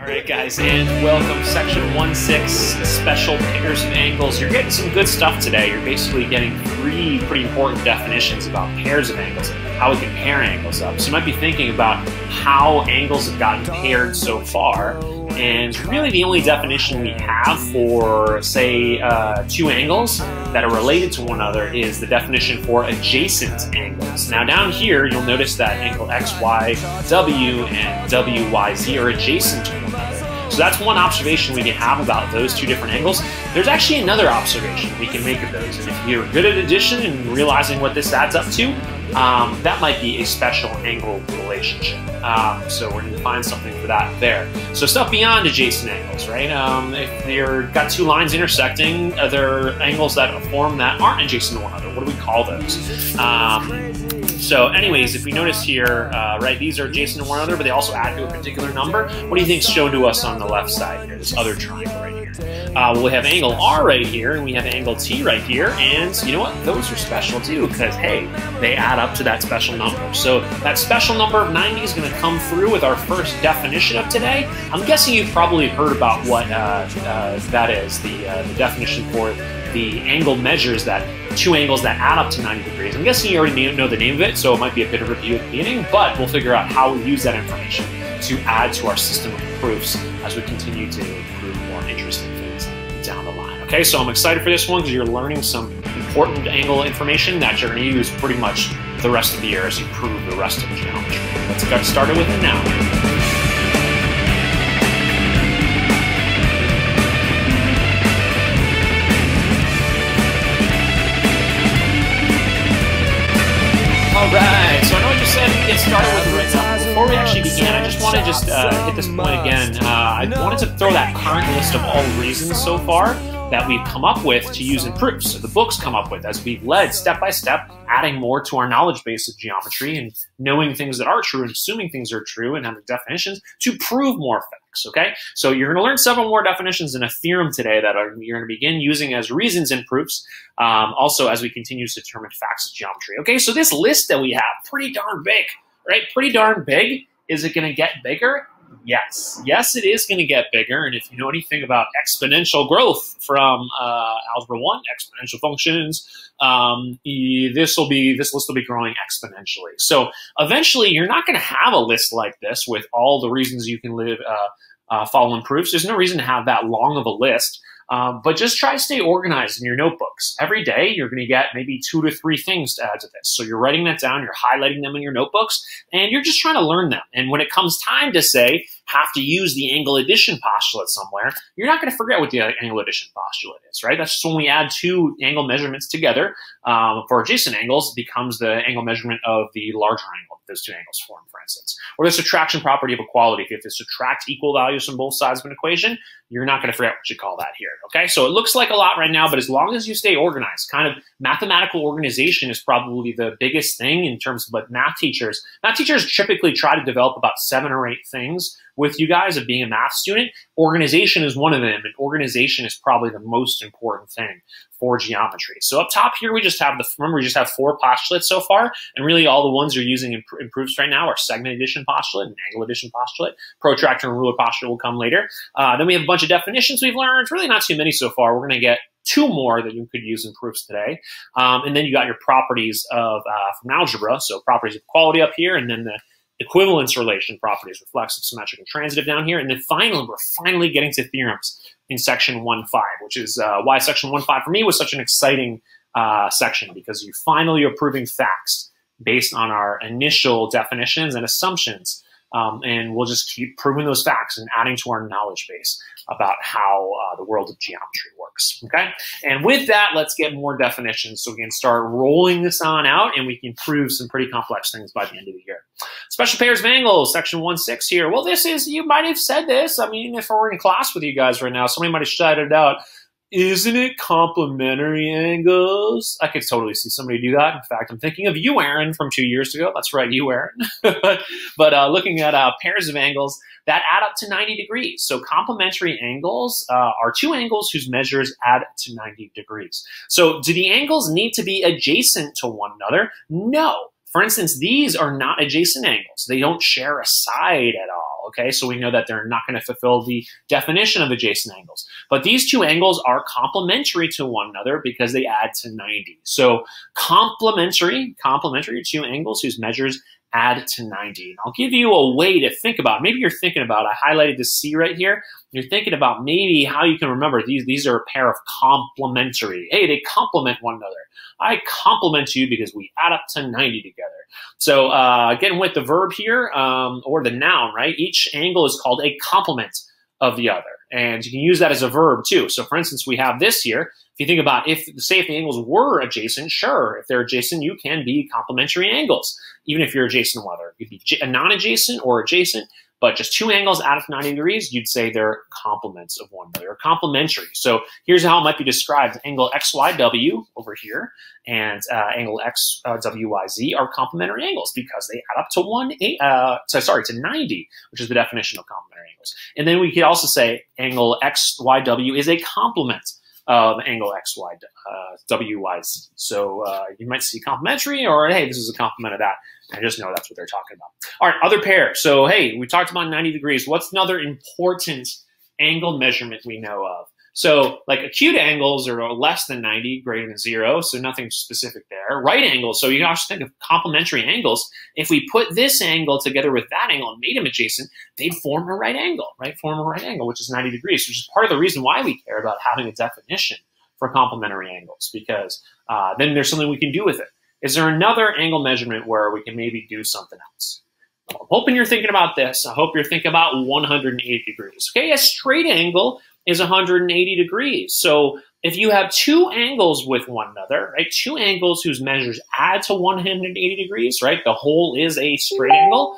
All right, guys, and welcome. Section 1.6, special pairs of angles. You're getting some good stuff today. You're basically getting three pretty important definitions about pairs of angles, how we can pair angles up. So you might be thinking about how angles have gotten paired so far. And really the only definition we have for, say, two angles that are related to one another is the definition for adjacent angles. Now down here, you'll notice that angle XYW and WYZ are adjacent to one another. So that's one observation we can have about those two different angles. There's actually another observation we can make of those. And if you're good at addition and realizing what this adds up to, that might be a special angle relationship. So we're going to find something for that there. So stuff beyond adjacent angles, right? If you've got two lines intersecting, are there angles that form that aren't adjacent to one another? What do we call those? So anyways, if we notice here, right, these are adjacent to one another, but they also add to a particular number. What do you think's shown to us on the left side here, this other triangle right here? Well, we have angle R right here, and we have angle T right here, and you know what? Those are special too, because, hey, they add up to that special number. So that special number of 90 is going to come through with our first definition of today. I'm guessing you've probably heard about what that is, the definition for the angle measures that two angles that add up to 90 degrees. I'm guessing you already know the name of it, so it might be a bit of a review at the beginning, but we'll figure out how we use that information to add to our system of proofs as we continue to prove more interesting things down the line. Okay, so I'm excited for this one because you're learning some important angle information that you're going to use pretty much the rest of the year as you prove the rest of the geometry. Let's get started with it now. Alright, so I know I just said get started with it right now. Before we actually begin, I just want to hit this point again. I wanted to throw that current list of all reasons so far that we've come up with to use in proofs. So the books come up with as we've led step by step, adding more to our knowledge base of geometry and knowing things that are true and assuming things are true and having definitions to prove more facts, okay? So you're gonna learn several more definitions in a theorem today that you're gonna begin using as reasons in proofs, also as we continue to determine facts of geometry. Okay, so this list that we have, pretty darn big, right? Pretty darn big. Is it gonna get bigger? Yes. Yes, it is going to get bigger. And if you know anything about exponential growth from Algebra 1, exponential functions, this list will be growing exponentially. So eventually, you're not going to have a list like this with all the reasons you can follow in proofs. There's no reason to have that long of a list. But just try to stay organized in your notebooks. Every day, you're going to get maybe 2 to 3 things to add to this. So you're writing that down, you're highlighting them in your notebooks, and you're just trying to learn them. And when it comes time to, say, have to use the angle addition postulate somewhere, you're not going to forget what the angle addition postulate is, right? That's just when we add two angle measurements together for adjacent angles, becomes the angle measurement of the larger angle that those two angles form, for instance. Or the subtraction property of equality. If you have to subtract equal values from both sides of an equation, you're not going to forget what you call that here, okay? So it looks like a lot right now, but as long as you stay organized, kind of mathematical organization is probably the biggest thing in terms of what math teachers typically try to develop about 7 or 8 things with you guys of being a math student. Organization is one of them, and organization is probably the most important thing for geometry. So up top here, we just have 4 postulates so far, and really all the ones you're using in proofs right now are segment addition postulate and angle addition postulate. Protractor and ruler postulate will come later. Then we have a bunch of definitions we've learned. It's really not too many so far. We're going to get 2 more that you could use in proofs today. And then you got your properties of from algebra, so properties of equality up here, and then the equivalence relation properties, reflexive, symmetric, and transitive down here. And then finally, we're finally getting to theorems in section 1.5, which is why section 1.5 for me was such an exciting section, because you finally are proving facts based on our initial definitions and assumptions. And we'll just keep proving those facts and adding to our knowledge base about how the world of geometry works, okay? And with that, let's get more definitions so we can start rolling this on out and we can prove some pretty complex things by the end of the year. Special pairs of angles, section 1.6 here. Well, this is, you might have said this. I mean, if I were in class with you guys right now, somebody might have shouted it out. Isn't it complementary angles? I could totally see somebody do that. In fact, I'm thinking of you, Aaron, from 2 years ago. That's right, you, Aaron. but looking at pairs of angles that add up to 90 degrees. So complementary angles are 2 angles whose measures add to 90 degrees. So do the angles need to be adjacent to one another? No. For instance, these are not adjacent angles. They don't share a side at all, okay? So we know that they're not going to fulfill the definition of adjacent angles. But these two angles are complementary to one another because they add to 90. So complementary two angles whose measures add to 90. And I'll give you a way to think about. Maybe you're thinking about, I highlighted the C right here. You're thinking about maybe how you can remember these are a pair of complementary. Hey, they complement one another. I compliment you because we add up to 90 together. So again, with the verb here, or the noun, right? Each angle is called a complement of the other. And you can use that as a verb too. So for instance, we have this here. If you think about, say if the angles were adjacent, sure, if they're adjacent, you can be complementary angles, even if you're adjacent, whether it could be a non-adjacent or adjacent, but just two angles out of 90 degrees, you'd say they're complements of one another, or complementary. So here's how it might be described. Angle XYW over here and angle XWYZ are complementary angles because they add up to 90, which is the definition of complementary angles. And then we could also say angle XYW is a complement of angle XYWYZ. So you might see complementary, or hey, this is a complement of that. I just know that's what they're talking about. All right, other pair. So hey, we talked about 90 degrees. What's another important angle measurement we know of? So like acute angles are less than 90, greater than 0, so nothing specific there. Right angles, so you also think of complementary angles. If we put this angle together with that angle and made them adjacent, they'd form a right angle, right? Form a right angle, which is 90 degrees, which is part of the reason why we care about having a definition for complementary angles, because then there's something we can do with it. Is there another angle measurement where we can maybe do something else? I'm hoping you're thinking about this. I hope you're thinking about 180 degrees. Okay, a straight angle is 180 degrees. So if you have two angles with one another, right, two angles whose measures add to 180 degrees, right, the whole is a straight angle,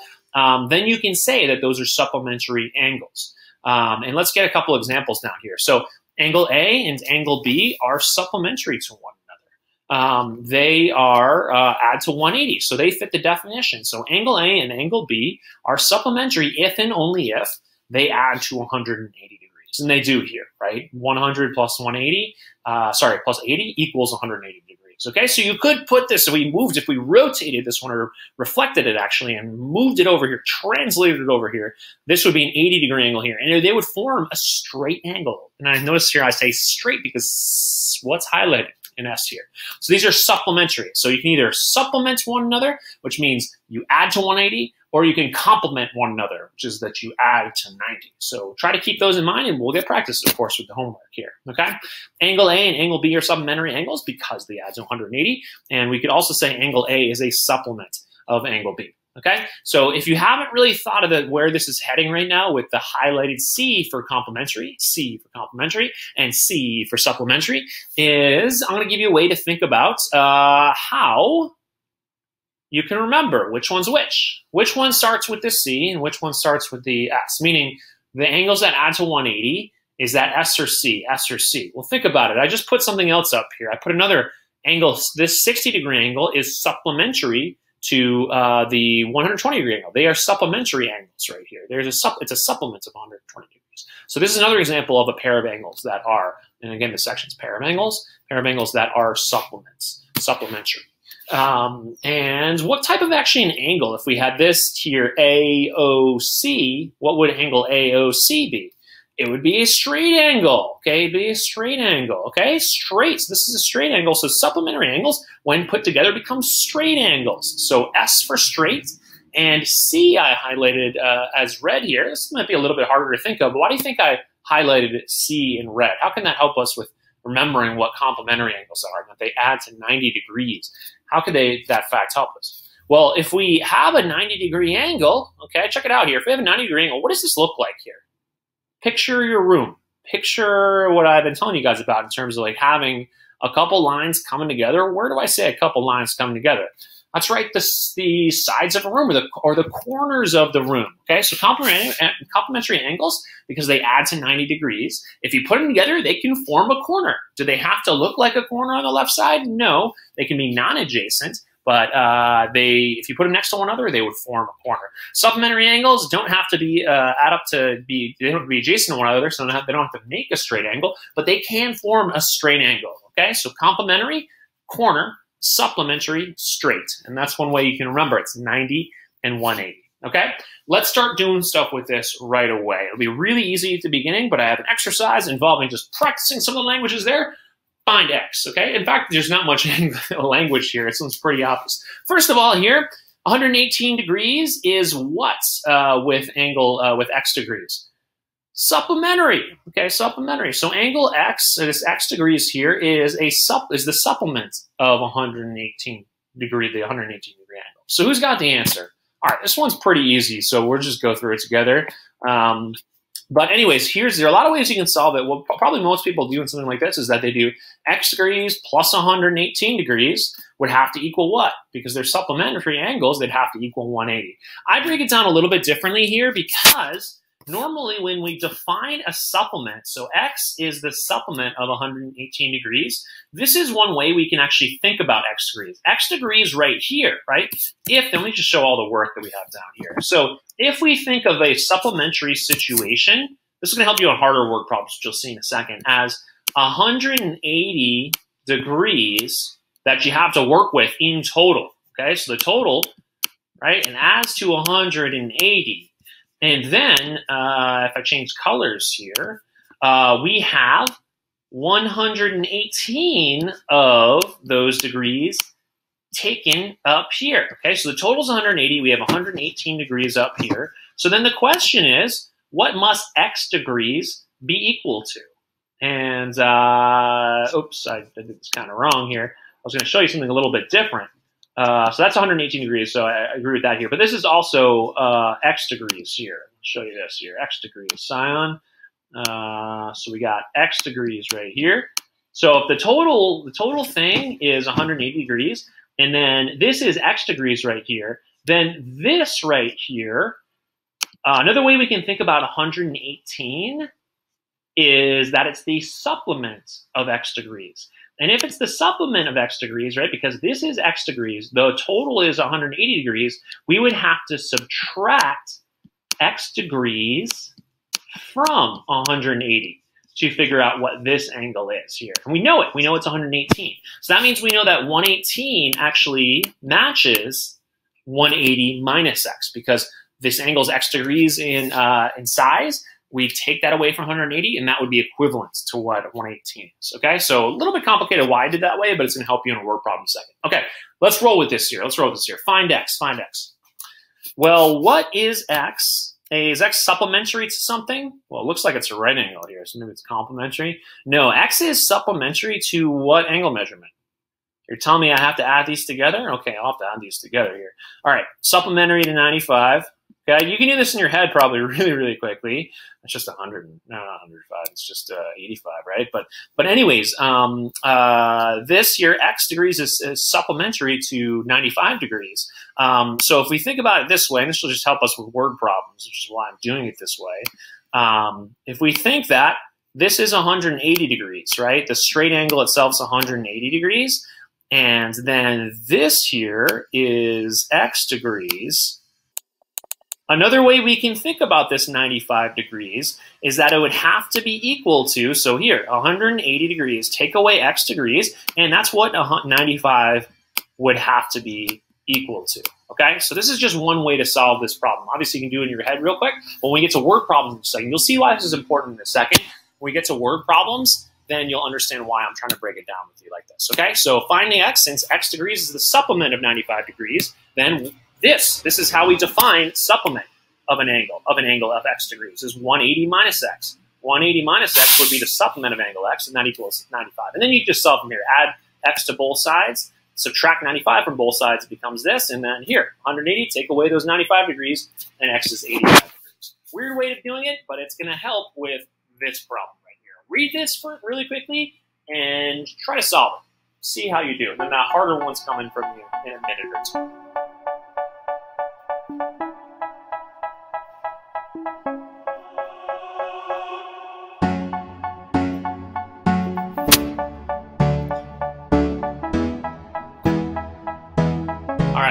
then you can say that those are supplementary angles. And let's get a couple examples down here. So angle A and angle B are supplementary to one another. They are add to 180, so they fit the definition. So angle A and angle B are supplementary if and only if they add to 180 degrees. And they do here, right? 100 plus 180, plus 80 equals 180 degrees. Okay, so you could put this, if we rotated this one or reflected it actually and moved it over here, translated it over here, this would be an 80-degree angle here. And they would form a straight angle. And I notice here I say straight because what's highlighted in S here. So these are supplementary. So you can either supplement one another, which means you add to 180, or you can complement one another, which is that you add to 90. So try to keep those in mind, and we'll get practice, of course, with the homework here, okay? Angle A and angle B are supplementary angles because they add to 180, and we could also say angle A is a supplement of angle B. Okay, so if you haven't really thought of where this is heading right now with the highlighted C for complementary, and C for supplementary, I'm going to give you a way to think about how you can remember which one's which. Which one starts with the C and which one starts with the S, meaning the angles that add to 180, is that S or C, S or C? Well, think about it. I just put something else up here. I put another angle. This 60-degree angle is supplementary to the 120-degree angle. They are supplementary angles right here. It's a supplement of 120 degrees. So this is another example of a pair of angles that are, and again, the section's pair of angles that are supplementary. And what type of actually an angle, if we had this here, AOC, what would angle AOC be? It would be a straight angle, okay? It'd be a straight angle, okay? Straight, so this is a straight angle, so supplementary angles, when put together, become straight angles. So S for straight, and C I highlighted as red here. This might be a little bit harder to think of, but why do you think I highlighted C in red? How can that help us with remembering what complementary angles are, and that they add to 90 degrees? How could that fact help us? Well, if we have a 90-degree angle, okay, check it out here. If we have a 90-degree angle, what does this look like here? Picture your room. Picture what I've been telling you guys about in terms of like having a couple lines coming together. Where do I say a couple lines coming together? That's right, the sides of a room or the corners of the room. Okay, so complementary angles, because they add to 90 degrees. If you put them together, they can form a corner. Do they have to look like a corner on the left side? No, they can be non-adjacent. But if you put them next to one another, they would form a corner. Supplementary angles don't have to be they don't have to be adjacent to one another, so they don't have to make a straight angle, but they can form a straight angle. Okay, so complementary, corner. supplementary straight. And that's one way you can remember. It's 90 and 180. Okay, let's start doing stuff with this right away. It'll be really easy at the beginning, but I have an exercise involving just practicing some of the languages there. Find x, okay? In fact, there's not much language here. It sounds pretty obvious. First of all here, 118 degrees is what with x degrees? Supplementary, okay, supplementary. So angle x, this x degrees here, is the supplement of 118 degree, the 118 degree angle. So who's got the answer? All right, this one's pretty easy, so we'll just go through it together. But anyways, there are a lot of ways you can solve it. What probably most people do in something like this is that they do x degrees plus 118 degrees would have to equal what? Because they're supplementary angles, they'd have to equal 180. I break it down a little bit differently here because normally when we define a supplement, so x is the supplement of 118 degrees, this is one way we can actually think about x degrees. X degrees right here, right? Let me just show all the work that we have down here. So if we think of a supplementary situation, this is going to help you on harder word problems, which you'll see in a second, as 180 degrees that you have to work with in total. Okay, so the total, right, and adds to 180. And then, if I change colors here, we have 118 of those degrees taken up here. Okay, so the total is 180. We have 118 degrees up here. So then the question is, what must x degrees be equal to? And, oops, I did this kind of wrong here. I was going to show you something a little bit different. So that's 118 degrees, so I agree with that here. But this is also x degrees here. I'll show you this here, x degrees, Scion. So we got x degrees right here. So if the total thing is 180 degrees, and then this is x degrees right here, then this right here, another way we can think about 118 is that it's the supplement of x degrees. And if it's the supplement of x degrees, right, because this is x degrees, the total is 180 degrees, we would have to subtract x degrees from 180 to figure out what this angle is here. And we know it. We know it's 118. So that means we know that 118 actually matches 180 minus x, because this angle is x degrees in size. We take that away from 180, and that would be equivalent to what 118 is, okay? So a little bit complicated why I did that way, but it's going to help you in a word problem in a second. Okay, let's roll with this here. Find x, find x. Well, what is x? Is x supplementary to something? Well, it looks like it's a right angle here, so maybe it's complementary. No, x is supplementary to what angle measurement? You're telling me I have to add these together? Okay, I'll have to add these together here. All right, supplementary to 95. Okay, you can do this in your head probably really, really quickly. It's just 100, no, not 105. It's just 85, right? But anyways, this here, x degrees is supplementary to 95 degrees. So if we think about it this way, and this will just help us with word problems, which is why I'm doing it this way. If we think that this is 180 degrees, right? The straight angle itself is 180 degrees. And then this here is x degrees. Another way we can think about this 95 degrees is that it would have to be equal to, so here, 180 degrees, take away x degrees, and that's what 95 would have to be equal to, okay? So this is just one way to solve this problem. Obviously, you can do it in your head real quick. When we get to word problems in a second, you'll see why this is important in a second. When we get to word problems, then you'll understand why I'm trying to break it down with you like this, okay? So finding x, since x degrees is the supplement of 95 degrees, then this is how we define supplement of an angle of x degrees, is 180 minus x. 180 minus x would be the supplement of angle x, and that equals 95. And then you just solve from here. Add x to both sides, subtract 95 from both sides, it becomes this, and then here, 180, take away those 95 degrees, and x is 85 degrees. Weird way of doing it, but it's going to help with this problem right here. Read this really quickly, and try to solve it. See how you do. And then the harder one's coming from you in a minute or two.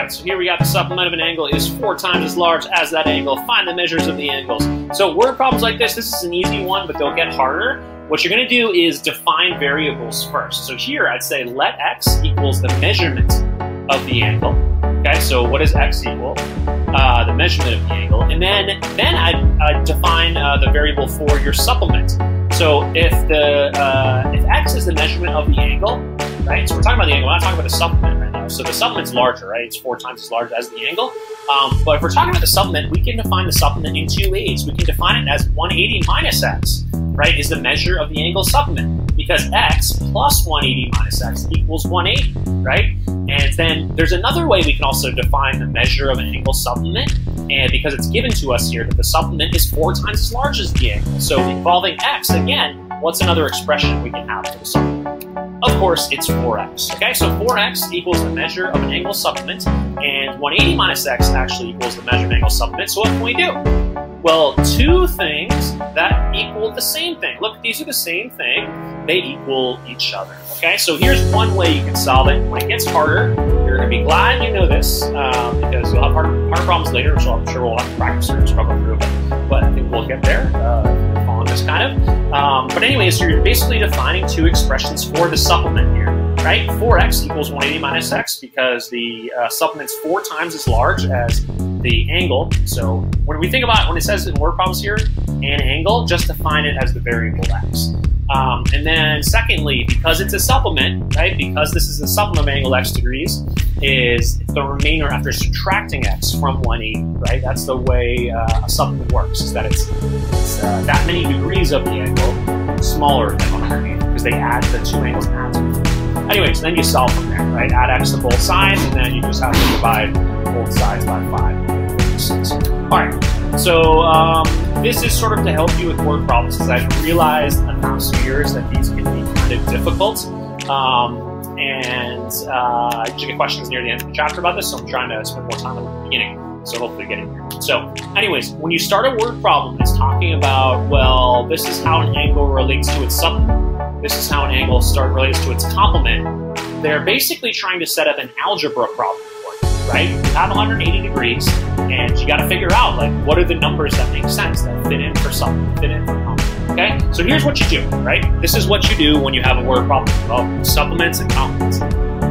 So here we got the supplement of an angle is 4 times as large as that angle. Find the measures of the angles. So word problems like this is an easy one, but they'll get harder what you're going to do is define variables first. So here I'd say let x equals the measurement of the angle. Okay, so what does x equal? The measurement of the angle. And then I'd define the variable for your supplement. So if x is the measurement of the angle, right? So we're talking about the angle, we're not talking about the supplement right now. So the supplement's larger, right? It's 4 times as large as the angle. But if we're talking about the supplement, we can define the supplement in 2 ways. We can define it as 180 minus x, right, is the measure of the angle supplement, because x plus 180 minus x equals 180, right? And then there's another way we can also define the measure of an angle supplement, and because it's given to us here that the supplement is 4 times as large as the angle. So involving x, again, what's another expression we can have for the supplement? Of course, it's 4x, okay? So 4x equals the measure of an angle supplement, and 180 minus x actually equals the measure of an angle supplement. So what can we do? Well, 2 things that equal the same thing. Look, these are the same thing. They equal each other, okay? So here's one way you can solve it. When it gets harder, you're going to be glad you know this because you'll have harder problems later, so I'm sure we'll have to practice or struggle through it. But I think we'll get there following this kind of. But anyways, so you're basically defining 2 expressions for the supplement here, right? 4x equals 180 minus x because the supplement's 4 times as large as the angle. So when we think about when it says in word problems here, an angle, just define it as the variable x. And then secondly, because it's a supplement, right, because this is a supplement of angle x degrees, is the remainder after subtracting x from 180, right? That's the way a supplement works, is that it's that many degrees of the angle smaller than 180, because they add the 2 angles and add to it. Anyways, then you solve from there, right? Add x to both sides, and then you just have to divide both sides by 5. All right, so this is sort of to help you with word problems, because I've realized in the past few years that these can be kind of difficult. I usually get questions near the end of the chapter about this, so I'm trying to spend more time at the beginning, so hopefully get in here. So anyways, when you start a word problem, it's talking about, well, this is how an angle relates to its supplement. This is how an angle relates to its complement. They're basically trying to set up an algebra problem for you, right? You have 180 degrees, and you got to figure out, like, what are the numbers that make sense, that fit in for supplement, fit in for complement, okay? So here's what you do, right? This is what you do when you have a word problem about supplements and complements.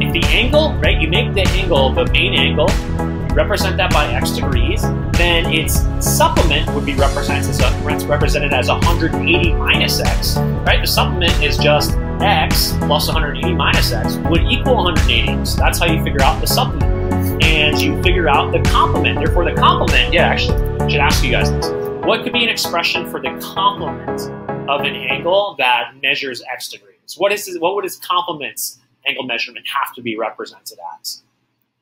If the angle, right, you make the angle the main angle, you represent that by x degrees, then its supplement would be represented as 180 minus x, right? The supplement is just x plus 180 minus x would equal 180. So that's how you figure out the supplement. And you figure out the complement. Therefore, the complement, yeah, actually, I should ask you guys this. What could be an expression for the complement of an angle that measures x degrees? What would its complement's angle measurement have to be represented as?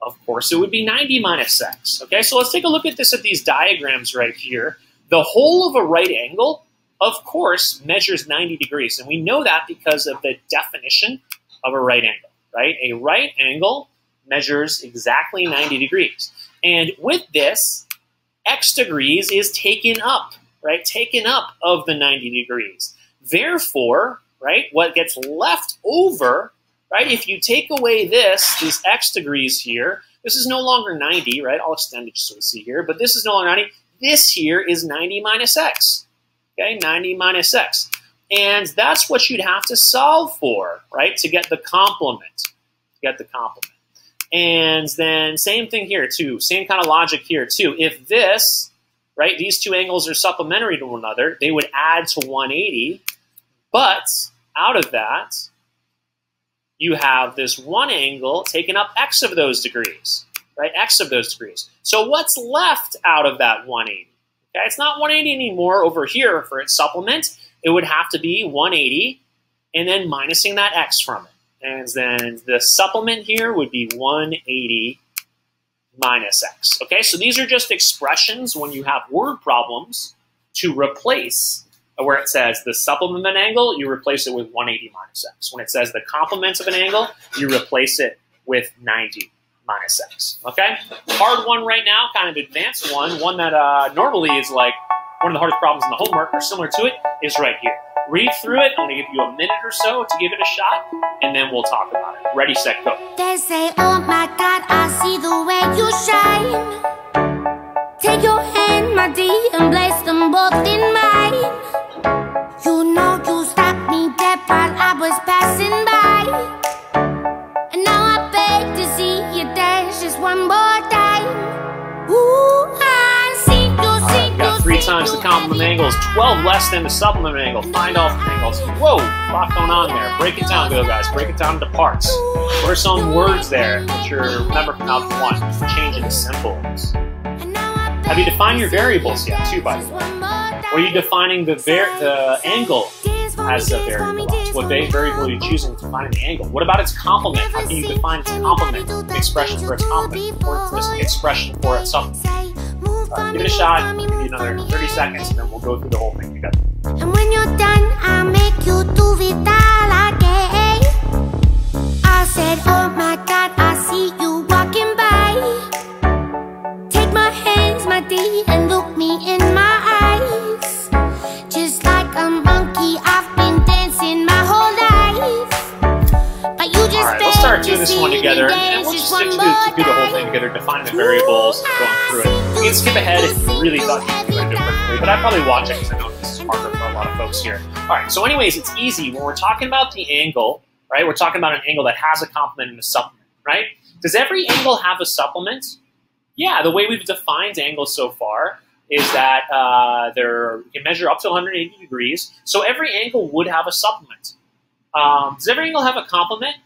Of course, it would be 90 minus x. Okay, so let's take a look at this at these diagrams right here. The whole of a right angle, of course, measures 90 degrees. And we know that because of the definition of a right angle, right? A right angle measures exactly 90 degrees. And with this, x degrees is taken up, right? Taken up of the 90 degrees. Therefore, right, what gets left over, right, if you take away these x degrees here, this is no longer 90, right? I'll extend it just so we see here, but this is no longer 90. This here is 90 minus x, okay? 90 minus x. And that's what you'd have to solve for, right, to get the complement, And then same thing here too, same kind of logic here too. If this, right, these 2 angles are supplementary to one another, they would add to 180, but out of that, you have this one angle taking up x of those degrees, right, x of those degrees. So what's left out of that 180? Okay, it's not 180 anymore over here for its supplement. It would have to be 180 and then minusing that x from it. And then the supplement here would be 180 minus x. Okay, so these are just expressions when you have word problems to replace where it says the supplement of an angle, you replace it with 180 minus x. When it says the complement of an angle, you replace it with 90 minus x. Okay, hard one right now, kind of advanced one that normally is like one of the hardest problems in the homework or similar to it is right here. Read through it. I'm going to give you a minute or so to give it a shot, and then we'll talk about it. Ready, set, go. They say, oh my God, I see the way you shine. Take your hand, my dear, and place them both in mine. You know you stopped me 12 less than the supplement angle. Find all three angles. Whoa, a lot going on there. Break it down, go guys. Break it down into parts. What are some words there that you remember from Algebra 1? Change into symbols. Have you defined your variables yet, too, by the way? Or are you defining the angle as a variable? What variable are you choosing to define the angle? What about its complement? How can you define its complement, the expression for its complement, or the expression for its supplement? Give it a shot. I'll give you another 30 seconds, and then we'll go through the whole thing together. And when you're done, I'll make you do it all again. I said, oh my God, I see you walking by. Take my hands, my dear, and look me in my eyes. Just like a monkey, I've been dancing my whole life. But you just all right, let's start doing this one together, and we'll just do the whole thing together, define the variables, going through it. You can skip ahead if you really thought you could do it quickly, but I'd probably watch it because I know this is harder for a lot of folks here. All right, so anyways, it's easy. When we're talking about the angle, right, we're talking about an angle that has a complement and a supplement, right? Does every angle have a supplement? Yeah, the way we've defined angles so far is that you can measure up to 180 degrees, so every angle would have a supplement. Does every angle have a complement?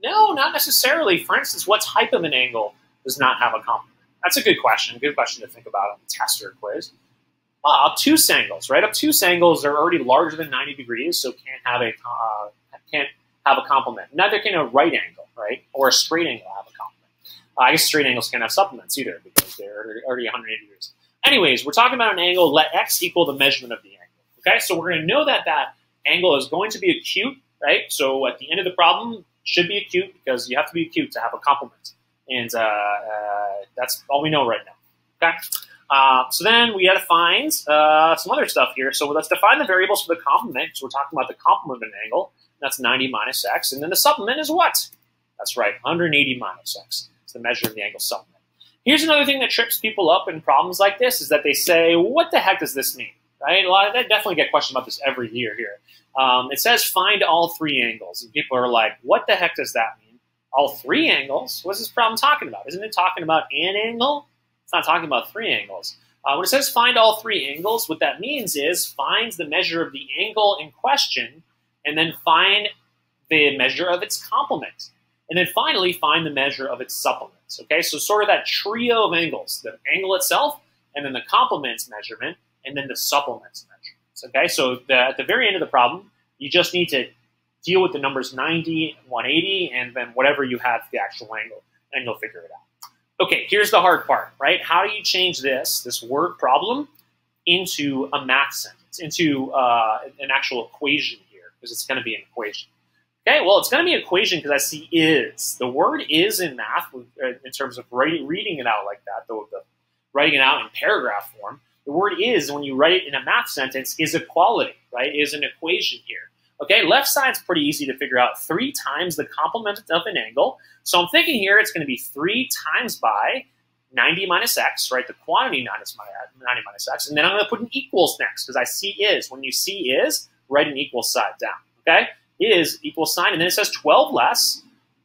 No, not necessarily. For instance, what type of an angle does not have a complement? That's a good question to think about on the test or quiz. Obtuse angles, right? Obtuse angles are already larger than 90 degrees, so can't have a complement. Neither can a right angle, right? Or a straight angle have a complement. I guess straight angles can't have supplements either because they're already 180 degrees. Anyways, we're talking about an angle. Let x equal the measurement of the angle. Okay, so we're going to know that that angle is going to be acute, right? So at the end of the problem, it should be acute because you have to be acute to have a complement. And that's all we know right now. Okay. So then we got to find some other stuff here. So let's define the variables for the complement. So we're talking about the complement of an angle. That's 90 minus x. And then the supplement is what? That's right, 180 minus x. It's the measure of the angle supplement. Here's another thing that trips people up in problems like this is that they say, what the heck does this mean? Right? I definitely get questions about this every year here. It says find all three angles. And people are like, what the heck does that mean? All three angles? What's this problem talking about? Isn't it talking about an angle? It's not talking about three angles. When it says find all three angles, what that means is find the measure of the angle in question and then find the measure of its complement. And then finally, find the measure of its supplements. Okay, so sort of that trio of angles, the angle itself, and then the complements measurement, and then the supplements measurements. Okay, so at the very end of the problem, you just need to deal with the numbers 90, 180, and then whatever you have the actual angle, and you'll figure it out. Okay, here's the hard part, right? How do you change this word problem, into a math sentence, into an actual equation here, because it's going to be an equation. Okay, well, it's going to be an equation because I see is. The word is in math, in terms of reading it out like that, the writing it out in paragraph form, the word is, when you write it in a math sentence, is equality, right? Is an equation here. Okay, left side's pretty easy to figure out. 3 times the complement of an angle. So I'm thinking here it's going to be 3 times by 90 minus x, right? The quantity 90 minus x. And then I'm going to put an equals next because I see is. When you see is, write an equal sign down, okay? Is equal sign, and then it says 12 less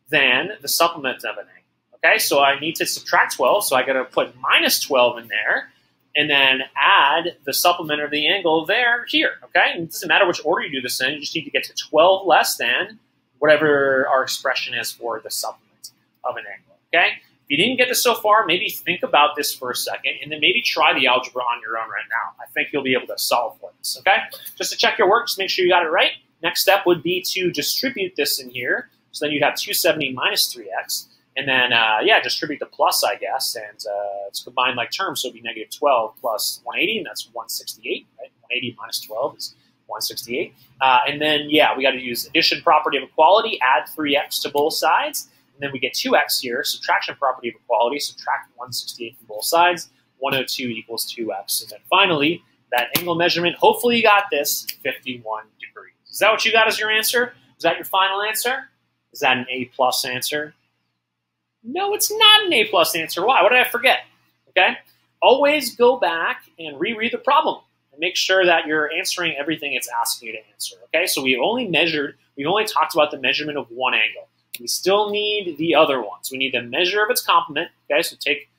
than the supplement of an angle. Okay, so I need to subtract 12, so I got to put minus 12 in there, and then add the supplement of the angle here. Okay, and it doesn't matter which order you do this in, you just need to get to 12 less than whatever our expression is for the supplement of an angle. Okay, if you didn't get this so far, maybe think about this for a second, and then maybe try the algebra on your own right now. I think you'll be able to solve for this. Okay, just to check your work, just make sure you got it right. Next step would be to distribute this in here. So then you'd have 270 minus 3x. And then, yeah, distribute the plus, I guess. And it's combined like terms, so it would be negative 12 plus 180, and that's 168, right? 180 minus 12 is 168. And then, yeah, we got to use addition property of equality, add 3x to both sides. And then we get 2x here, subtraction property of equality, subtract 168 from both sides. 102 equals 2x. And then finally, that angle measurement, hopefully you got this, 51 degrees. Is that what you got as your answer? Is that your final answer? Is that an A+ answer? No, it's not an A+ answer. Why? What did I forget? Okay? Always go back and reread the problem and make sure that you're answering everything it's asking you to answer. Okay? So we've only talked about the measurement of one angle. We still need the other ones. We need the measure of its complement. Okay? So take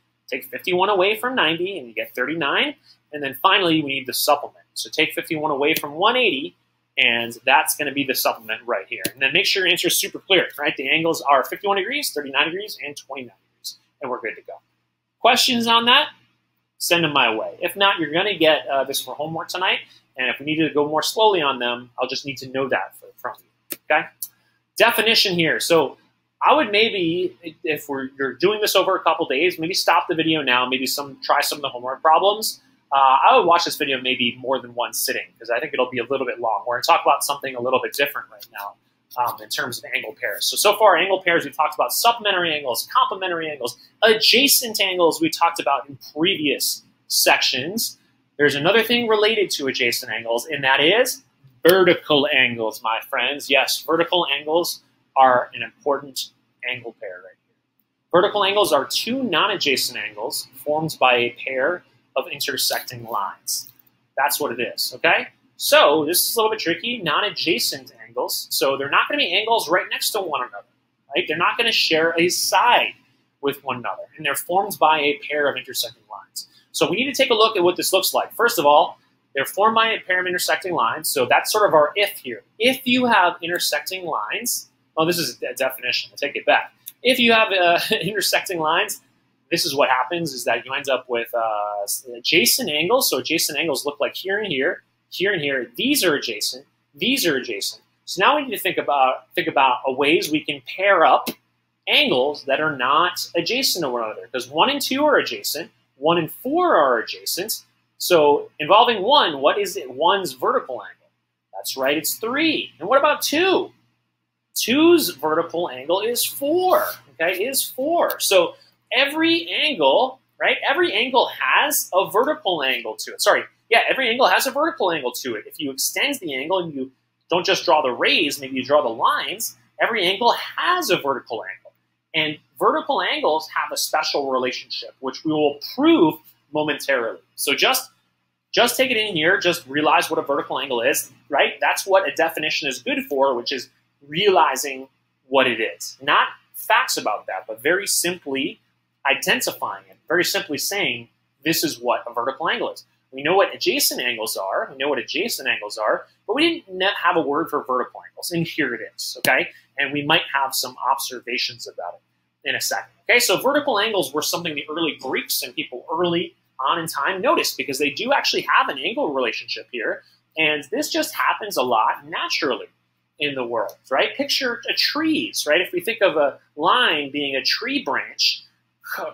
51 away from 90 and you get 39. And then finally, we need the supplement. So take 51 away from 180, and that's going to be the supplement right here. And then make sure your answer is super clear, right? The angles are 51 degrees, 39 degrees, and 29 degrees, and we're good to go. Questions on that? Send them my way. If not, you're going to get this for homework tonight, and if we need to go more slowly on them, I'll just need to know that from you, okay? Definition here. So I would maybe, if you're doing this over a couple days, maybe stop the video now, maybe try some of the homework problems. I would watch this video maybe more than one sitting because I think it'll be a little bit long. We're going to talk about something a little bit different right now in terms of angle pairs. So far, angle pairs, we've talked about supplementary angles, complementary angles, adjacent angles we talked about in previous sections. There's another thing related to adjacent angles, and that is vertical angles, my friends. Yes, vertical angles are an important angle pair right here. Vertical angles are two non-adjacent angles formed by a pair of intersecting lines. That's what it is, okay? So this is a little bit tricky, non-adjacent angles. So they're not going to be angles right next to one another, right? They're not going to share a side with one another, and they're formed by a pair of intersecting lines. So we need to take a look at what this looks like. First of all, they're formed by a pair of intersecting lines, so that's sort of our if here. If you have intersecting lines, well, this is a definition, I'll take it back. If you have intersecting lines, this is what happens, is that you end up with adjacent angles. So adjacent angles look like here and here, here and here. These are adjacent, these are adjacent. So now we need to think about ways we can pair up angles that are not adjacent to one another, because 1 and 2 are adjacent, 1 and 4 are adjacent. So involving 1, what is it? 1's vertical angle. That's right, it's 3. And what about 2? 2's vertical angle is 4, okay, is 4. So every angle, right, every angle has a vertical angle to it. Sorry, yeah, every angle has a vertical angle to it. If you extend the angle and you don't just draw the rays, maybe you draw the lines, every angle has a vertical angle. And vertical angles have a special relationship, which we will prove momentarily. So just take it in here, just realize what a vertical angle is, right? That's what a definition is good for, which is realizing what it is. Not facts about that, but very simply identifying it, very simply saying this is what a vertical angle is. We know what adjacent angles are, but we didn't have a word for vertical angles, and here it is, okay? And we might have some observations about it in a second, okay? So vertical angles were something the early Greeks and people early on in time noticed, because they do actually have an angle relationship here, and this just happens a lot naturally in the world, right? Picture trees, right? If we think of a line being a tree branch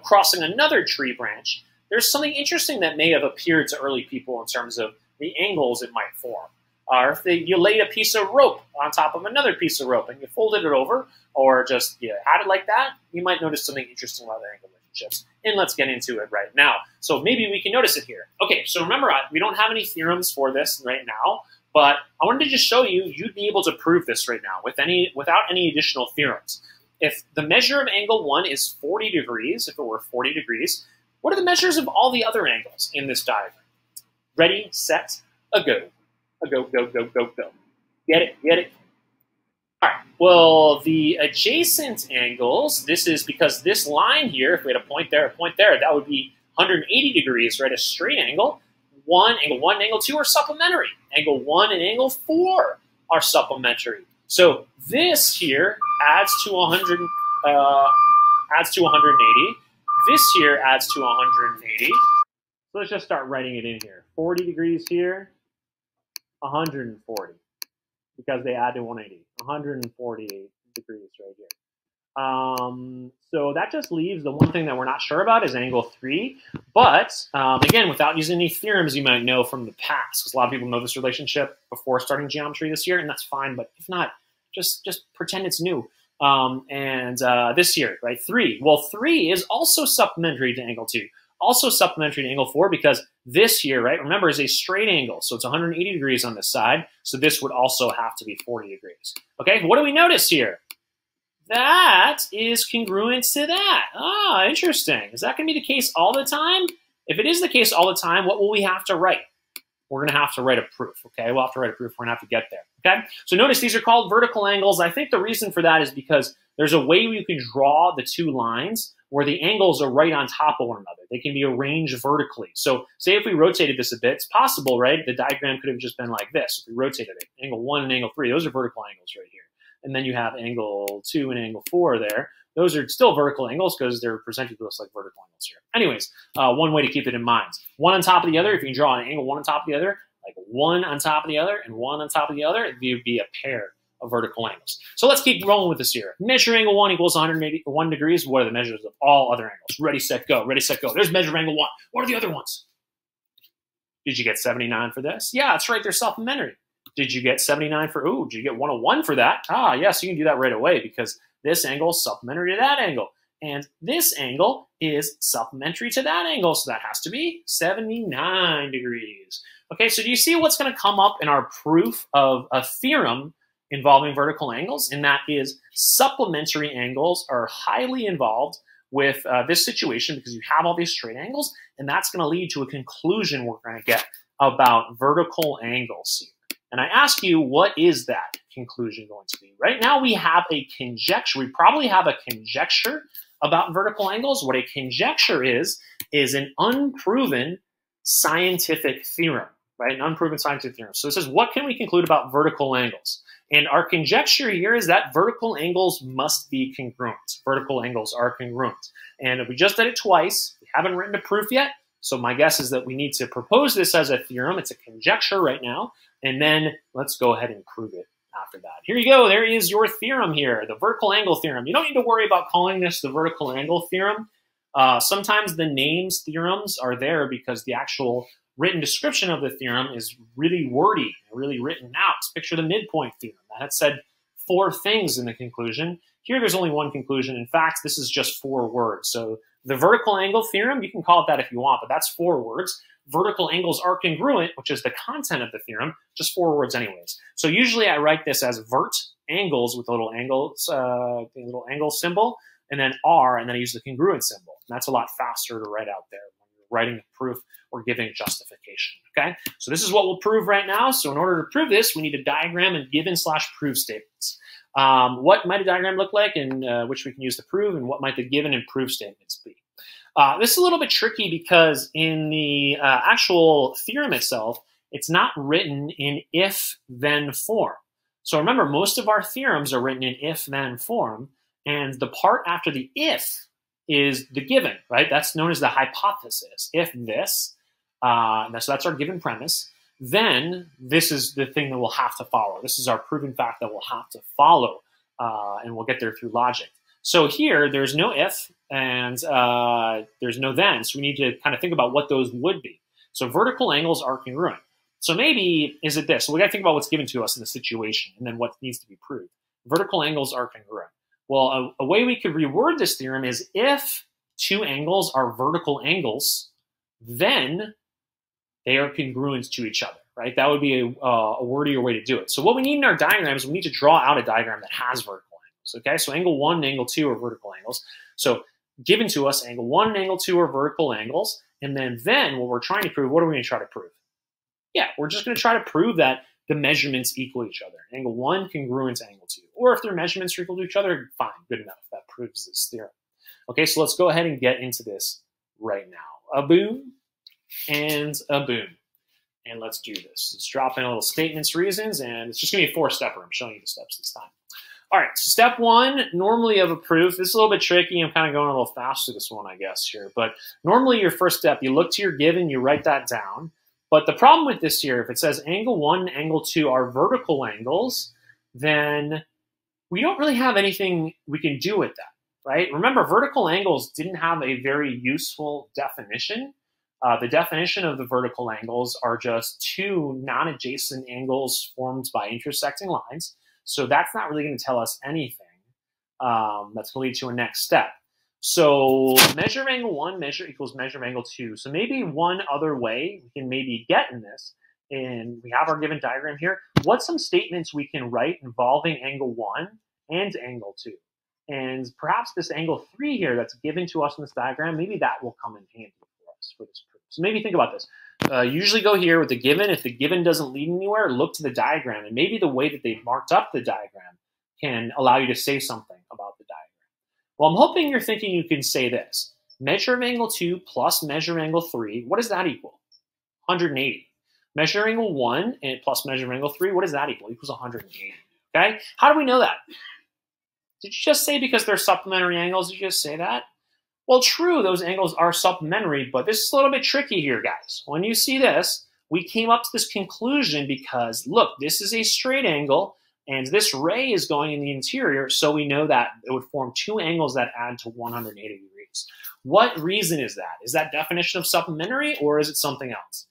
crossing another tree branch, there's something interesting that may have appeared to early people in terms of the angles it might form. Or if you laid a piece of rope on top of another piece of rope and you folded it over, or just had it like that, you might notice something interesting about the angle relationships. And let's get into it right now. So maybe we can notice it here. Okay, so remember, we don't have any theorems for this right now, but I wanted to just show you, you'd be able to prove this right now without any additional theorems. If the measure of angle 1 is 40 degrees, if it were 40 degrees, what are the measures of all the other angles in this diagram? Ready, set, a go. A go, go, go, go, go. Get it, get it? All right, well, the adjacent angles, this is because this line here, if we had a point there, that would be 180 degrees, right? A straight angle. Angle 1 and angle 2 are supplementary. Angle 1 and angle 4 are supplementary. So this here adds to 180. This here adds to 180. So let's just start writing it in here. 40 degrees here, 140, because they add to 180. 148 degrees right here. So that just leaves the one thing that we're not sure about is angle 3. But again, without using any theorems you might know from the past, because a lot of people know this relationship before starting geometry this year, and that's fine. But if not, just pretend it's new. This here, right, 3. Well, 3 is also supplementary to angle 2. Also supplementary to angle 4, because this here, right, remember, is a straight angle. So it's 180 degrees on this side. So this would also have to be 40 degrees. Okay, what do we notice here? That is congruent to that. Ah, interesting. Is that going to be the case all the time? If it is the case all the time, what will we have to write? we're going to have to write a proof, okay? We'll have to write a proof. We're going to have to get there, okay? So notice these are called vertical angles. I think the reason for that is because there's a way you can draw the two lines where the angles are right on top of one another. They can be arranged vertically. So say if we rotated this a bit, it's possible, right? The diagram could have just been like this. If we rotated it, angle 1 and angle 3, those are vertical angles right here. And then you have angle 2 and angle 4 there. Those are still vertical angles because they're presented to us like vertical angles here. Anyways, one way to keep it in mind. One on top of the other, if you can draw an angle one on top of the other, like one on top of the other and one on top of the other, it would be a pair of vertical angles. So let's keep rolling with this here. Measure angle 1 equals 181 degrees. What are the measures of all other angles? Ready, set, go. Ready, set, go. There's measure angle 1. What are the other ones? Did you get 79 for this? Yeah, that's right. They're supplementary. Did you get 79 for, ooh, did you get 101 for that? Ah, yes, you can do that right away because this angle is supplementary to that angle. And this angle is supplementary to that angle. So that has to be 79 degrees. Okay, so do you see what's going to come up in our proof of a theorem involving vertical angles? And that is supplementary angles are highly involved with this situation because you have all these straight angles. And that's going to lead to a conclusion we're going to get about vertical angles here. And I ask you, what is that conclusion going to be? Right now we have a conjecture. We probably have a conjecture about vertical angles. What a conjecture is an unproven scientific theorem, right? An unproven scientific theorem. So it says, what can we conclude about vertical angles? And our conjecture here is that vertical angles must be congruent. Vertical angles are congruent. And if we just did it twice, we haven't written a proof yet. So my guess is that we need to propose this as a theorem. It's a conjecture right now. And then let's go ahead and prove it after that. Here you go. There is your theorem here, the vertical angle theorem. You don't need to worry about calling this the vertical angle theorem. Sometimes the names theorems are there because the actual written description of the theorem is really wordy, really written out. Picture the midpoint theorem. That had said 4 things in the conclusion. Here there's only one conclusion. In fact, this is just 4 words. So the vertical angle theorem, you can call it that if you want, but that's 4 words. Vertical angles are congruent, which is the content of the theorem, just 4 words anyways. So usually I write this as vert angles with a little angle symbol, and then R, and then I use the congruent symbol. And that's a lot faster to write out there when you're writing a proof or giving justification, okay? So this is what we'll prove right now. So in order to prove this, we need a diagram and given/prove statements. What might a diagram look like and which we can use to prove, and what might the given and prove statements be? This is a little bit tricky because in the actual theorem itself, it's not written in if-then form. So remember, most of our theorems are written in if-then form, and the part after the if is the given, right? That's known as the hypothesis. If this, so that's our given premise, then this is the thing that we'll have to follow. This is our proven fact that we'll have to follow, and we'll get there through logic. So here, there's no if, and there's no then, so we need to kind of think about what those would be. So vertical angles are congruent. So maybe, is it this? So we got to think about what's given to us in the situation, and then what needs to be proved. Vertical angles are congruent. Well, a way we could reword this theorem is if 2 angles are vertical angles, then they are congruent to each other, right? That would be a wordier way to do it. So what we need in our diagram is we need to draw out a diagram that has vertical angles, okay? So angle 1 and angle 2 are vertical angles. So given to us, angle 1 and angle 2 are vertical angles, and then what we're trying to prove, what are we going to try to prove? Yeah, we're just going to try to prove that the measurements equal each other. Angle 1 congruent to angle 2. Or if their measurements are equal to each other, fine, good enough. That proves this theorem. Okay, so let's go ahead and get into this right now. A boom and a boom. And let's do this. Let's drop in a little statements, reasons, and it's just going to be a 4-stepper. I'm showing you the steps this time. All right, so step 1, normally of a proof. This is a little bit tricky. I'm kind of going a little fast through this one, I guess, here. But normally your first step, you look to your given, you write that down. But the problem with this here, if it says angle 1 and angle 2 are vertical angles, then we don't really have anything we can do with that, right? Remember, vertical angles didn't have a very useful definition. The definition of the vertical angles are just 2 non-adjacent angles formed by intersecting lines. So that's not really going to tell us anything. That's going to lead to a next step. So measure of angle 1 measure equals measure of angle 2. So maybe one other way we can maybe get in this, and we have our given diagram here, what's some statements we can write involving angle 1 and angle 2? And perhaps this angle 3 here that's given to us in this diagram, maybe that will come in handy for us for this proof. So maybe think about this. Usually go here with the given. If the given doesn't lead anywhere, look to the diagram. And maybe the way that they've marked up the diagram can allow you to say something about the diagram. Well, I'm hoping you're thinking you can say this. Measure of angle 2 plus measure of angle 3, what does that equal? 180. Measure of angle 1 and plus measure of angle 3, what does that equal? Equals 180. Okay? How do we know that? Did you just say because they're supplementary angles? Did you just say that? Well, true, those angles are supplementary, but this is a little bit tricky here, guys. When you see this, we came up to this conclusion because, look, this is a straight angle, and this ray is going in the interior, so we know that it would form two angles that add to 180 degrees. What reason is that? Is that definition of supplementary, or is it something else?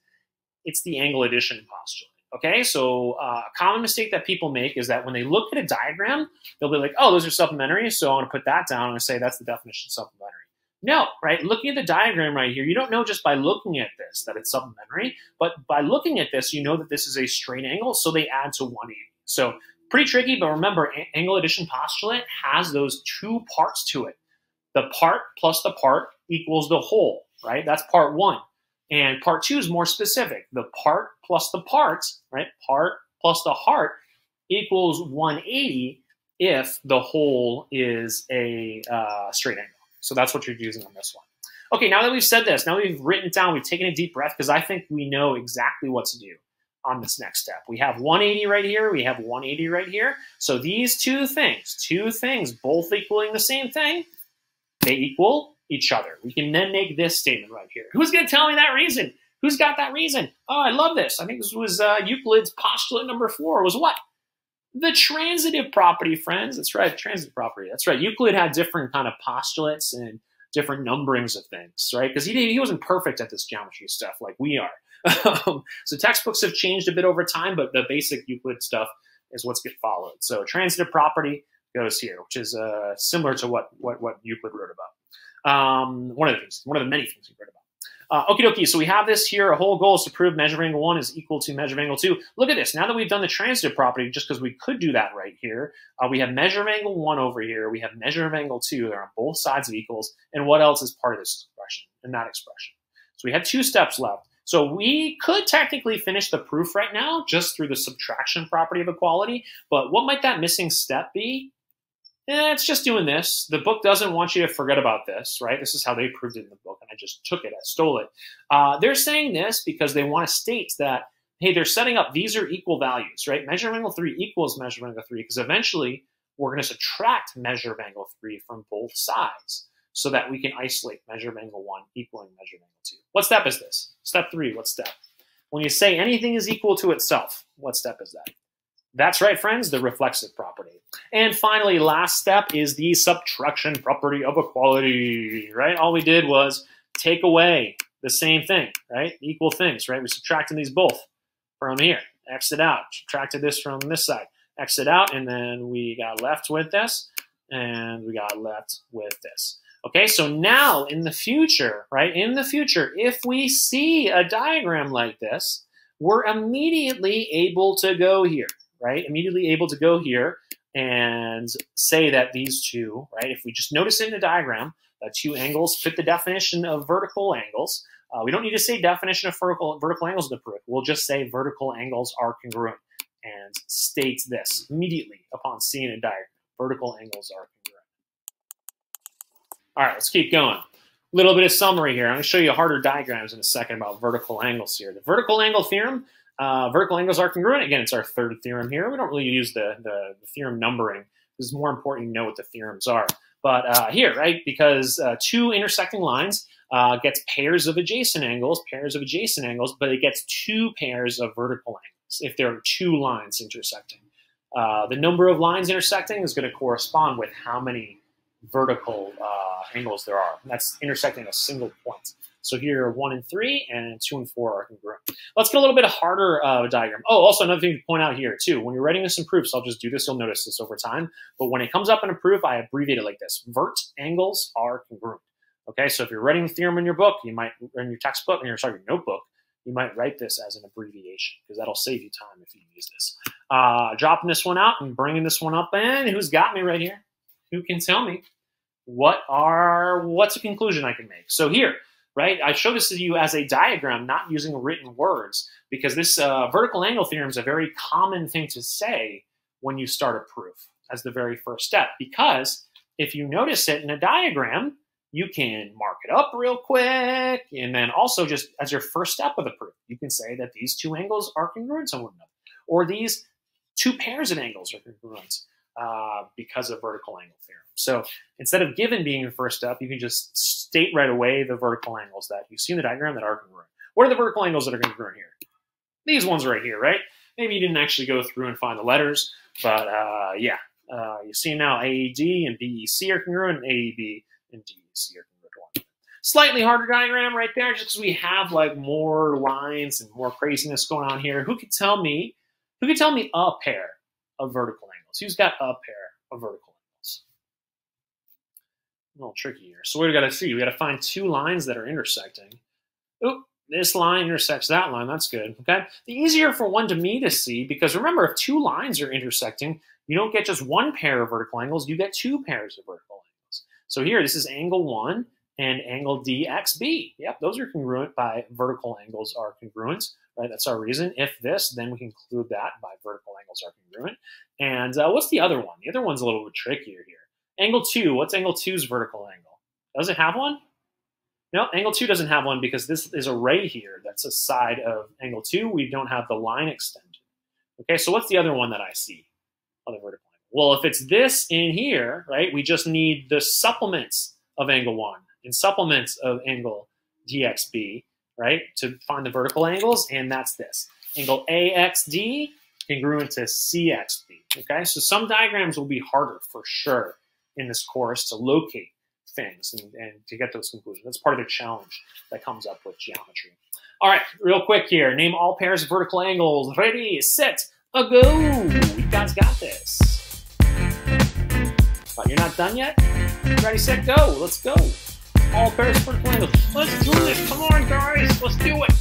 It's the angle addition postulate. Okay, so a common mistake that people make is that when they look at a diagram, they'll be like, oh, those are supplementary, so I'm going to put that down and say that's the definition of supplementary. No, right? Looking at the diagram right here, you don't know just by looking at this that it's supplementary, but by looking at this, you know that this is a straight angle, so they add to 180. So pretty tricky, but remember, angle addition postulate has those two parts to it. The part plus the part equals the whole, right? That's part one. And part two is more specific. The part plus the parts, right? Part plus the heart equals 180 if the whole is a straight angle. So that's what you're using on this one. Okay, now that we've said this, now we've written it down, we've taken a deep breath, because I think we know exactly what to do on this next step. We have 180 right here, we have 180 right here. So these two things, both equaling the same thing, they equal each other. We can then make this statement right here. Who's going to tell me that reason? Who's got that reason? Oh, I love this. I think this was Euclid's postulate number 4 was what? The transitive property, friends. That's right, transitive property. That's right. Euclid had different kind of postulates and different numberings of things, right? Because he wasn't perfect at this geometry stuff like we are. So textbooks have changed a bit over time, but the basic Euclid stuff is what's get followed. So transitive property goes here, which is similar to what Euclid wrote about. One of the many things he wrote about. Okie dokie, so we have this here. Our whole goal is to prove measure of angle 1 is equal to measure of angle 2. Look at this. Now that we've done the transitive property, just because we could do that right here, we have measure of angle 1 over here. We have measure of angle 2. They're on both sides of equals. And what else is part of this expression and that expression? So we have 2 steps left. So we could technically finish the proof right now just through the subtraction property of equality. But what might that missing step be? It's just doing this. The book doesn't want you to forget about this, right? This is how they proved it in the book, and I just took it. I stole it. They're saying this because they want to state that, hey, they're setting up these are equal values, right? Measure of angle 3 equals measure of angle 3 because eventually we're going to subtract measure of angle 3 from both sides so that we can isolate measure of angle 1 equaling measure of angle 2. What step is this? Step 3, what step? When you say anything is equal to itself, what step is that? That's right, friends, the reflexive property. And finally, last step is the subtraction property of equality, right? All we did was take away the same thing, right? Equal things, right? We subtracted these both from here. X it out. Subtracted this from this side. X it out, and then we got left with this, and we got left with this. Okay, so now in the future, right? In the future, if we see a diagram like this, we're immediately able to go here. Right, immediately able to go here and say that these two, right, if we just notice in the diagram, that two angles fit the definition of vertical angles. We don't need to say definition of vertical angles to prove. We'll just say vertical angles are congruent and states this immediately upon seeing a diagram. Vertical angles are congruent. All right, let's keep going. A little bit of summary here. I'm going to show you harder diagrams in a second about vertical angles here. The vertical angle theorem. Vertical angles are congruent. Again, it's our third theorem here. We don't really use the theorem numbering. It's more important to know what the theorems are. But here, right, because two intersecting lines gets pairs of adjacent angles, but it gets two pairs of vertical angles if there are two lines intersecting. The number of lines intersecting is going to correspond with how many vertical angles there are. And that's intersecting a single point. So here 1 and 3 and 2 and 4 are congruent. Let's get a little bit harder diagram. Oh, also another thing to point out here too. When you're writing this in proofs, I'll just do this. You'll notice this over time. But when it comes up in a proof, I abbreviate it like this. Vert angles are congruent. Okay, so if you're writing the theorem in your book, you might, in your textbook, your notebook, you might write this as an abbreviation because that'll save you time if you use this. Dropping this one out and bringing this one up. And who's got me right here? Who can tell me what's a conclusion I can make? So here, right? I show this to you as a diagram, not using written words, because this vertical angle theorem is a very common thing to say when you start a proof as the very first step. Because if you notice it in a diagram, you can mark it up real quick, and then also just as your first step of the proof, you can say that these two angles are congruent to one another, or these two pairs of angles are congruent because of vertical angle theorem. So instead of given being the first step, you can just state right away the vertical angles that you see in the diagram that are congruent. What are the vertical angles that are congruent here? These ones right here, right? Maybe you didn't actually go through and find the letters, but yeah. You see now AED and BEC are congruent, and AEB and DEC are congruent to one another. Slightly harder diagram right there, just because we have like more lines and more craziness going on here. Who could tell me a pair of vertical angles? Who's got a pair of vertical angles? A little tricky here. So what do we got to see? We got to find two lines that are intersecting. Oop, this line intersects that line. That's good. Okay. The easier for one to me to see, because remember, if two lines are intersecting, you don't get just one pair of vertical angles. You get two pairs of vertical angles. So here, this is angle 1 and angle DXB. Yep, those are congruent by vertical angles are congruent. Right, that's our reason. If this, then we can conclude that by vertical angles are congruent. And what's the other one? The other one's a little bit trickier here. Angle 2, what's angle 2's vertical angle? Does it have one? No, angle 2 doesn't have one because this is a ray here. That's a side of angle 2. We don't have the line extended. Okay, so what's the other one that I see? Other vertical angle. Well, if it's this in here, right, we just need the supplements of angle 1 and supplements of angle DXB, right, to find the vertical angles, and that's this. Angle AXD congruent to CXB, okay? So some diagrams will be harder for sure in this course to locate things and to get those conclusions. That's part of the challenge that comes up with geometry. All right, real quick here. Name all pairs of vertical angles. Ready, set, a go. You guys got this. But you're not done yet? Ready, set, go. Let's go. All pairs of vertical angles. Let's do this. Come on, guys. Let's do it.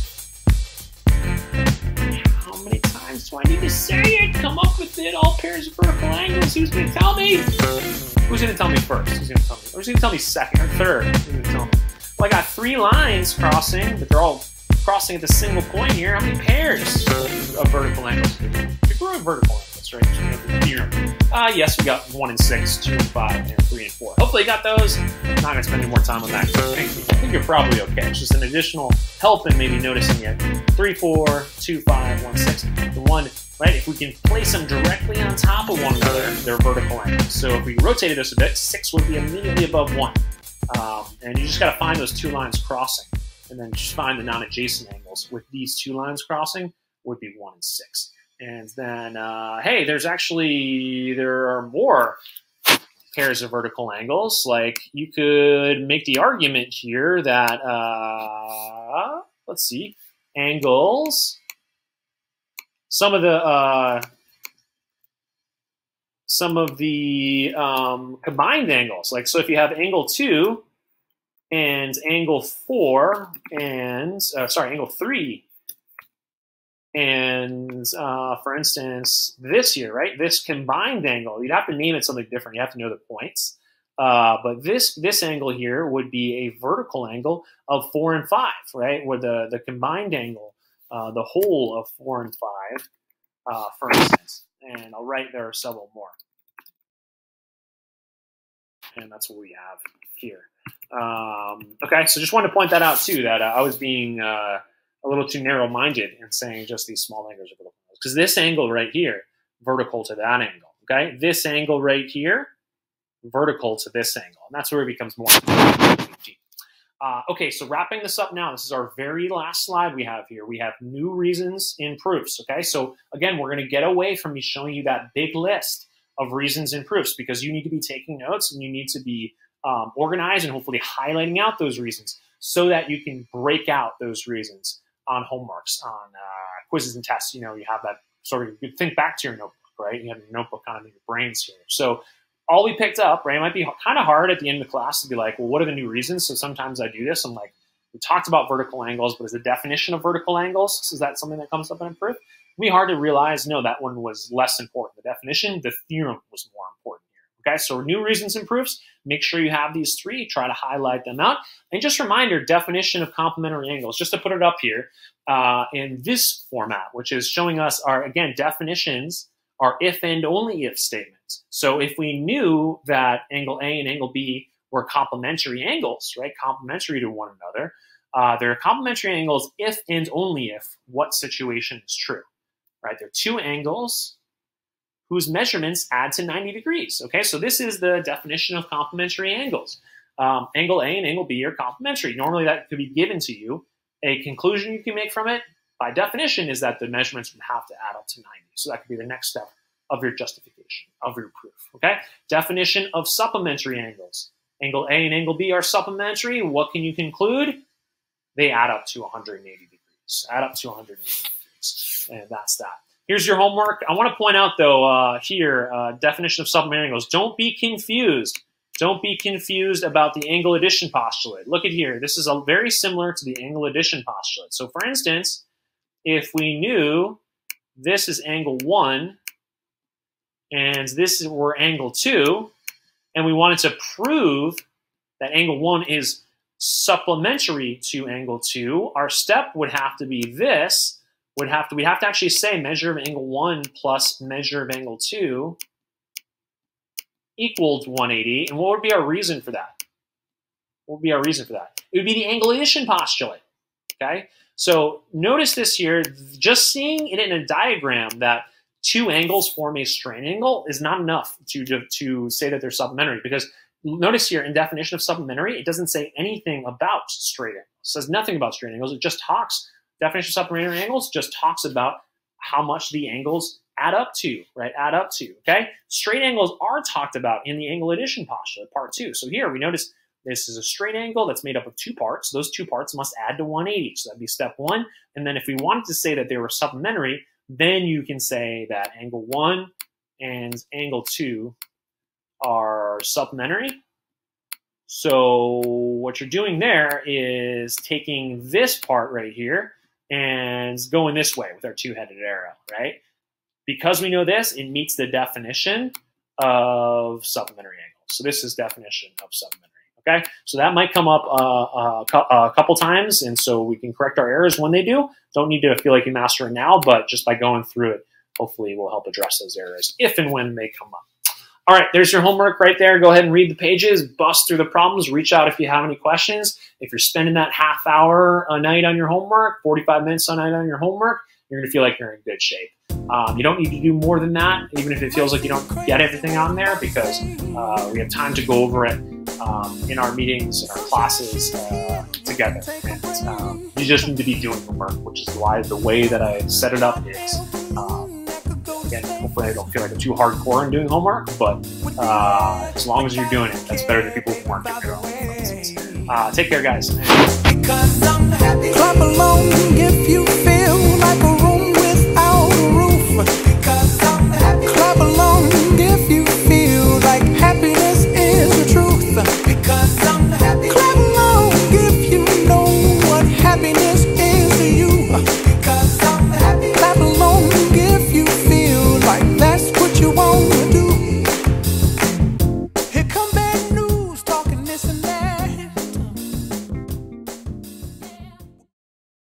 How many times do I need to say it? Come up with it. All pairs of vertical angles. Who's going to tell me? Who's going to tell me first? Who's going to tell me? Who's going to tell me second or third? Who's going to tell me? Well, I got 3 lines crossing, but they're all crossing at the single point here. How many pairs of vertical angles? We're in vertical angles, right? So we have the theorem. Yes, we got 1 and 6, 2 and 5, and 3 and 4. Hopefully you got those. I'm not going to spend any more time on that. I think you're probably okay. It's just an additional help in maybe noticing it. 3, 4, 2, 5, 1, 6. The one, right, if we can place them directly on top of one another, they're vertical angles. So if we rotated this a bit, 6 would be immediately above 1. And you just got to find those 2 lines crossing, and then just find the non-adjacent angles with these 2 lines crossing would be 1 and 6. And then, hey, there are more pairs of vertical angles. Like, you could make the argument here that, let's see, angles, some of the combined angles. Like, so if you have angle 2 and angle 4 and, angle 3, and for instance, this here, right? This combined angle, you'd have to name it something different. You have to know the points. But this angle here would be a vertical angle of 4 and 5, right? Where the combined angle, the whole of 4 and 5, for instance. And I'll write there are several more. And that's what we have here. Okay, so just wanted to point that out too, that I was being a little too narrow-minded in saying just these small angles are vertical. Because this angle right here, vertical to that angle, okay? This angle right here, vertical to this angle. And that's where it becomes more. Okay, so wrapping this up now, this is our very last slide we have here. We have new reasons in proofs, okay? So again, we're gonna get away from me showing you that big list of reasons in proofs because you need to be taking notes and you need to be organized and hopefully highlighting out those reasons so that you can break out those reasons on homeworks, on quizzes and tests. You know, you have that sort of, you think back to your notebook, right? You have your notebook kind of in your brains here. So all we picked up, right, it might be kind of hard at the end of the class to be like, well, what are the new reasons? So sometimes I do this. I'm like, we talked about vertical angles, but is the definition of vertical angles, is that something that comes up in a proof? It'd be hard to realize, no, that one was less important. The definition, the theorem was more important Okay, so new reasons and proofs, make sure you have these three, try to highlight them out. And just a reminder, definition of complementary angles, just to put it up here in this format, which is showing us our, again, definitions are if and only if statements. So if we knew that angle A and angle B were complementary angles, right, complementary to one another, they're complementary angles if and only if what situation is true, right? They're two angles whose measurements add to 90 degrees. Okay, so this is the definition of complementary angles. Angle A and angle B are complementary. Normally that could be given to you. A conclusion you can make from it, by definition, is that the measurements would have to add up to 90. So that could be the next step of your justification, of your proof. Okay, definition of supplementary angles. Angle A and angle B are supplementary. What can you conclude? They add up to 180 degrees. Add up to 180 degrees, and that's that. Here's your homework. I want to point out, though, definition of supplementary angles. Don't be confused. Don't be confused about the angle addition postulate. Look at here. This is very similar to the angle addition postulate. So, for instance, if we knew this is angle 1 and this were angle 2, and we wanted to prove that angle 1 is supplementary to angle 2, our step would have to be this. We'd have to actually say measure of angle 1 plus measure of angle 2 equals 180. And what would be our reason for that? What would be our reason for that? It would be the angle addition postulate. Okay? So notice this here, just seeing it in a diagram that two angles form a straight angle is not enough to say that they're supplementary, because notice here in definition of supplementary, it doesn't say anything about straight angles. It says nothing about straight angles. It just talks. Definition of supplementary angles just talks about how much the angles add up to, right? Add up to, okay? Straight angles are talked about in the angle addition postulate, part 2. So here we notice this is a straight angle that's made up of two parts. Those two parts must add to 180. So that'd be step 1. And then if we wanted to say that they were supplementary, then you can say that angle 1 and angle 2 are supplementary. So what you're doing there is taking this part right here and going this way with our two-headed arrow, right? Because we know this, it meets the definition of supplementary angles. So this is definition of supplementary, okay? So that might come up a couple times, and so we can correct our errors when they do. Don't need to feel like you master it now, but just by going through it, hopefully we'll help address those errors if and when they come up. All right, there's your homework right there. Go ahead and read the pages, bust through the problems, reach out if you have any questions. If you're spending that half hour a night on your homework, 45 minutes a night on your homework, you're gonna feel like you're in good shape. You don't need to do more than that, even if it feels like you don't get everything on there, because we have time to go over it in our meetings, in our classes together. And you just need to be doing homework, which is why the way that I set it up is, again, hopefully I don't feel like I'm too hardcore in doing homework, but as long as you're doing it, that's better than people who aren't doing their homework. Take care, guys. Clap along if you feel like a room without a roof.